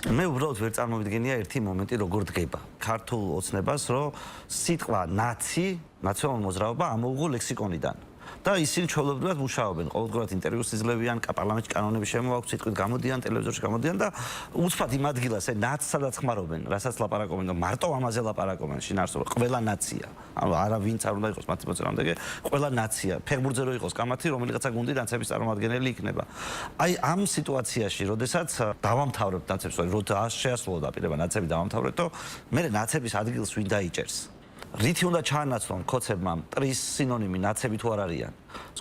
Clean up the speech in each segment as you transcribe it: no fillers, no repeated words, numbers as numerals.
მე უბრალოდ ვერ წარმოვიდგენია ერთი მომენტი როგორ დგება ქართულ ოცნებას, რომ სიტყვა ნაცი, ნაციონალური მოძრაობა ამოუღო ლექსიკონიდან. და ისინი ჩვეულებრივად მუშაობენ, ყოველდღურად ინტერვიუს იძლევიან, პარლამენტში კანონები შემოაქვთ, სიტყვით გამოდიან, ტელევიზორში გამოდიან და უცბად იმ ადგილას ნაცს სადაც ხმარობენ, რასაც ლაპარაკობენ და მარტო ამაზე ლაპარაკობენ, შინაარსობრივად ყველა ნაცია. ანუ არა ვინც არ უნდა იყოს მათი მოწინააღმდეგე, ყველა ნაცია. ფეხბურთზე რო იყოს კამათი, რომელიღაცა გუნდი ნაცების წარმომადგენელი იქნება. აი ამ სიტუაციაში, როდესაც დავამთავრებთ ნაცებს, რო შეასრულო დაპირება ნაცები დავამთავრებთო, მე ნაცების ადგილს ვინ დაიჭერს? რითი უნდა ჩაანაცვლონ ქოცებმა მტრის სინონიმი ნაცები თუ არ არიან?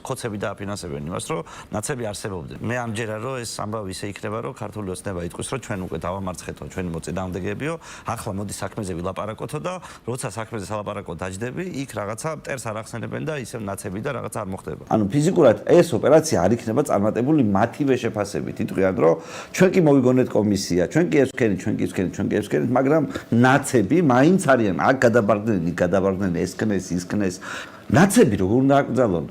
ქოცები დააფინანსებენ იმას, რომ ნაცები არსებობდნენ. მე ამჯერა რომ ეს ამბავი ისე იქნება, რომ ქართული ოცნება იტყვის, რომ ჩვენ უკვე დავამარცხეთო ჩვენი მოწინააღმდეგეებიო, ახლა მოდი საქმეზე ვილაპარაკოთო და როცა საქმეზე სალაპარაკო დაждები, იქ რაღაცა მტერს არ ახსენებენ და ისევ ნაცები და რაღაცა არ მოხდება. ანუ ფიზიკურად ეს ოპერაცია არ იქნება წარმატებული მათივე შეფასებით. იტყვიან, რომ ჩვენ კი მოვიგონეთ კომისია, ჩვენ კი ეს ვქენით, ჩვენ კი ეს ვქენით, ჩვენ კი ეს ვქენით, მაგრამ ნაცები მაინც არიან, აქ გადაბარგდნენ, იქ გადაბარგდნენ, ეს ქნეს, ის ქნეს. ნაცები როგორ უნდა აკრძალონ?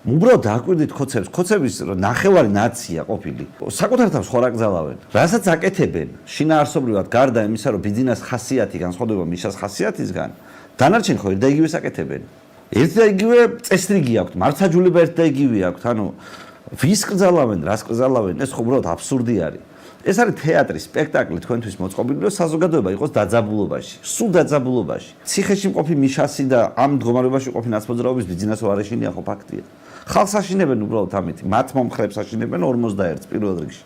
უბრალოდ დააკვირდით ქოცებს, ქოცების ნახევარი ნაცია ყოფილი. საკუთარ თავს ხო არ აკრძალავენ. რასაც აკეთებენ, შინაარსობრივად გარდა იმისა, რომ ბიზნეს ხასიათი განსხვავდება მისას ხასიათისგან, დანარჩენ ხო ერთ და იგივეს აკეთებენ. ერთ და იგივე წესრიგი აქვთ, მართლმსაჯულება ერთ და იგივე აქვთ. ანუ ვის კრძალავენ, რას კრძალავენ, ეს ხო უბრალოდ აბსურდი არის. ეს არის თეატრი, სპექტაკლი თქვენთვის მოწყობილი, რომ საზოგადოება იყოს დაძაბულობაში, სულ დაძაბულობაში. ციხეში მყოფი მიშასი და ამ მდგომარეობაში მყოფი ნაცმოძრაობის ბიზნესო არ ეშინია ხო ფაქტია. ხალხს აშინებენ უბრალოდ ამით, მათ მომხრეებს აშინებენ 41-ს პირველ რიგში.